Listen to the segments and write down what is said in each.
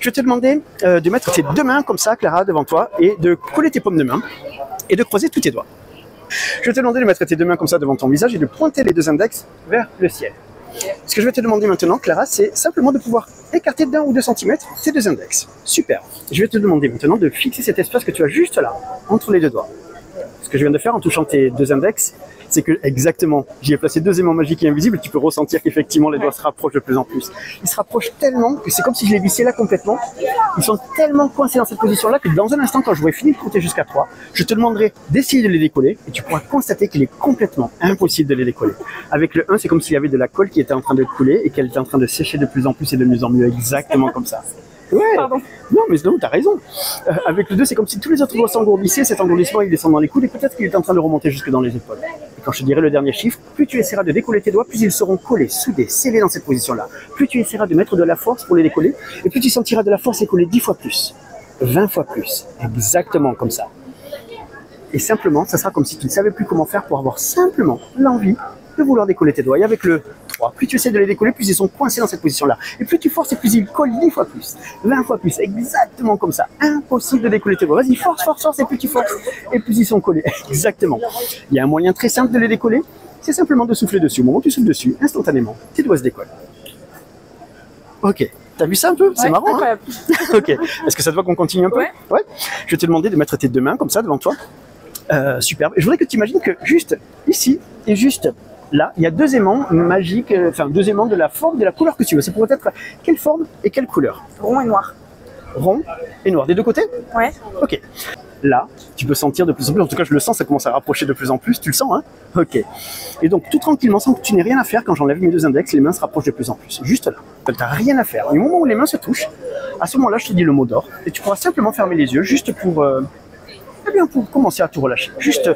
Je vais te demander de mettre tes deux mains comme ça, Clara, devant toi, et de coller tes paumes de main et de croiser tous tes doigts. Je vais te demander de mettre tes deux mains comme ça devant ton visage et de pointer les deux index vers le ciel. Ce que je vais te demander maintenant, Clara, c'est simplement de pouvoir écarter d'1 ou 2 cm tes deux index. Super. Je vais te demander maintenant de fixer cet espace que tu as juste là, entre les deux doigts. Ce que je viens de faire en touchant tes deux index, c'est que exactement, j'y ai placé deux aimants magiques et invisibles, et tu peux ressentir qu'effectivement les doigts se rapprochent de plus en plus. Ils se rapprochent tellement que c'est comme si je les vissais là complètement. Ils sont tellement coincés dans cette position-là que dans un instant, quand j'aurai fini de compter jusqu'à 3, je te demanderai d'essayer de les décoller et tu pourras constater qu'il est complètement impossible de les décoller. Avec le 1, c'est comme s'il y avait de la colle qui était en train de couler et qu'elle était en train de sécher de plus en plus et de mieux en mieux, exactement comme ça. Ouais. Pardon. Non, mais non, t'as raison. Avec le 2, c'est comme si tous les autres doigts s'engourdissaient, cet engourdissement il descend dans les coudes et peut-être qu'il est en train de remonter jusque dans les épaules. Et quand je te dirai le dernier chiffre, plus tu essaieras de décoller tes doigts, plus ils seront collés, soudés, scellés dans cette position-là. Plus tu essaieras de mettre de la force pour les décoller, et plus tu sentiras de la force les coller 10 fois plus, 20 fois plus, exactement comme ça. Et simplement, ça sera comme si tu ne savais plus comment faire pour avoir simplement l'envie de vouloir décoller tes doigts. Et avec le 3, plus tu essaies de les décoller, plus ils sont coincés dans cette position-là. Et plus tu forces, et plus ils collent 10 fois plus, 20 fois plus, exactement comme ça. Impossible de décoller tes doigts. Vas-y, force, force, force, et plus tu forces, et plus ils sont collés. Exactement. Il y a un moyen très simple de les décoller, c'est simplement de souffler dessus. Au moment où tu souffles dessus, instantanément, tes doigts se décollent. Ok. T'as vu ça un peu? Ouais, c'est marrant, incroyable. Hein. Ok. Est-ce que ça te va qu'on continue un peu? Ouais. Je vais te demander de mettre tes deux mains comme ça devant toi. Superbe. Et je voudrais que tu imagines que juste ici et juste là, il y a deux aimants magiques, enfin deux aimants de la forme, de la couleur que tu veux. Ça pourrait être quelle forme et quelle couleur? Rond et noir. Rond et noir. Des deux côtés? Ouais. Ok. Là, tu peux sentir de plus en plus, en tout cas je le sens, ça commence à rapprocher de plus en plus, tu le sens, hein? Ok. Et donc tout tranquillement, sans que tu n'aies rien à faire, quand j'enlève mes deux index, les mains se rapprochent de plus en plus. Juste là. Tu n'as rien à faire. Du moment où les mains se touchent, à ce moment-là, je te dis le mot d'or, et tu pourras simplement fermer les yeux, juste pour, eh bien, pour commencer à tout relâcher. Juste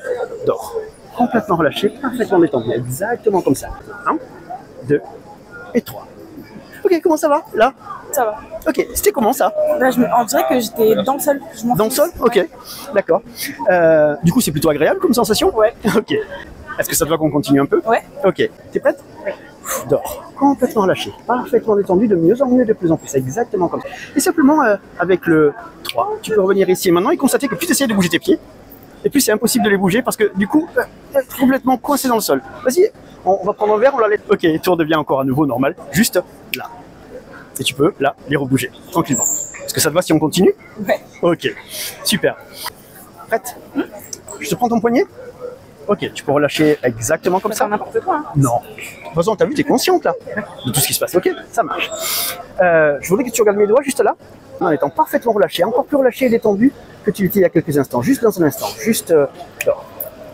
d'or. Complètement relâché, parfaitement détendu. Exactement comme ça. 1, 2 et 3. Ok, comment ça va là? Ça va. Ok, c'était comment ça? Là, on dirait que j'étais dans le sol. Dans le sol? Ok, ouais. D'accord. Du coup, c'est plutôt agréable comme sensation? Ouais. Ok. Est-ce que ça te va qu'on continue un peu? Ouais. Ok. T'es prête? Oui. D'or. Complètement relâché, parfaitement détendu, de mieux en mieux, de plus en plus. Exactement comme ça. Et simplement, avec le 3, tu peux revenir ici et maintenant et constater que plus tu essaies de bouger tes pieds, et plus c'est impossible de les bouger parce que du coup, complètement coincé dans le sol. Vas-y, on va prendre un verre, on la laisse. Ok, tout redevient encore à nouveau normal, juste là. Et tu peux, là, les rebouger, tranquillement. Est-ce que ça te va si on continue? Ouais. Ok, super. Prête? Je te prends ton poignet? Ok, tu peux relâcher exactement comme ça. N'importe quoi. Hein. Non. De toute façon, t'as vu, t'es consciente là de tout ce qui se passe. Ok, ça marche. Je voudrais que tu regardes mes doigts juste là, en étant parfaitement relâché, encore plus relâché et détendu que tu l'étais il y a quelques instants. Juste dans un instant, juste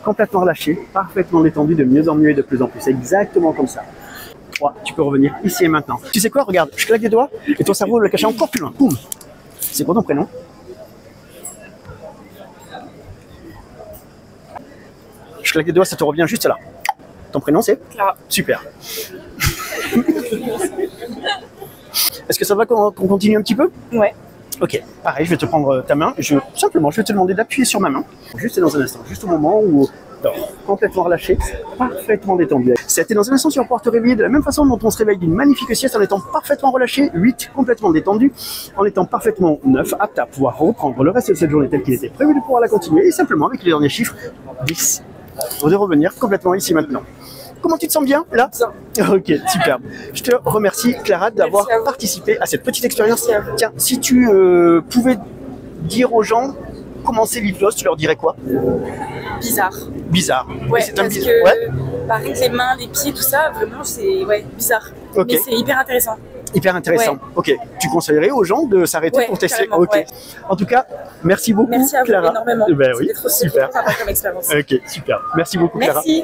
complètement relâché, parfaitement détendu, de mieux en mieux et de plus en plus. Exactement comme ça. 3, tu peux revenir ici et maintenant. Tu sais quoi, regarde, je claque des doigts et ton cerveau le cache encore plus loin. Boum. C'est quoi ton prénom? Je claque des doigts, ça te revient juste là. Ton prénom c'est? Clara. Super. Est-ce que ça va qu'on continue un petit peu? Ouais. Ok, pareil, je vais te prendre ta main. Simplement, je vais te demander d'appuyer sur ma main. Juste dans un instant, juste au moment où complètement relâché, parfaitement détendu. C'était dans un instant, tu vas pouvoir te réveiller de la même façon dont on se réveille d'une magnifique sieste en étant parfaitement relâché, 8, complètement détendu, en étant parfaitement 9, apte à pouvoir reprendre le reste de cette journée telle qu'il était prévu de pouvoir la continuer, et simplement avec les derniers chiffres, 10, de revenir complètement ici maintenant. Comment tu te sens bien là? Ok, super. Je te remercie Clara d'avoir participé à cette petite expérience. Tiens, si tu pouvais dire aux gens comment c'est l'hypnose, tu leur dirais quoi? Bizarre. Bizarre. Ouais, c'est parce que pareil, les mains, les pieds, tout ça, vraiment c'est bizarre. Okay. Mais c'est hyper intéressant. Hyper intéressant. Ouais. Ok. Tu conseillerais aux gens de s'arrêter pour tester? Ok. Ouais. En tout cas, merci beaucoup, merci à vous Clara. Énormément. Ben oui, trop super. Sympa comme expérience. Ok, super. Merci beaucoup, Clara. Merci.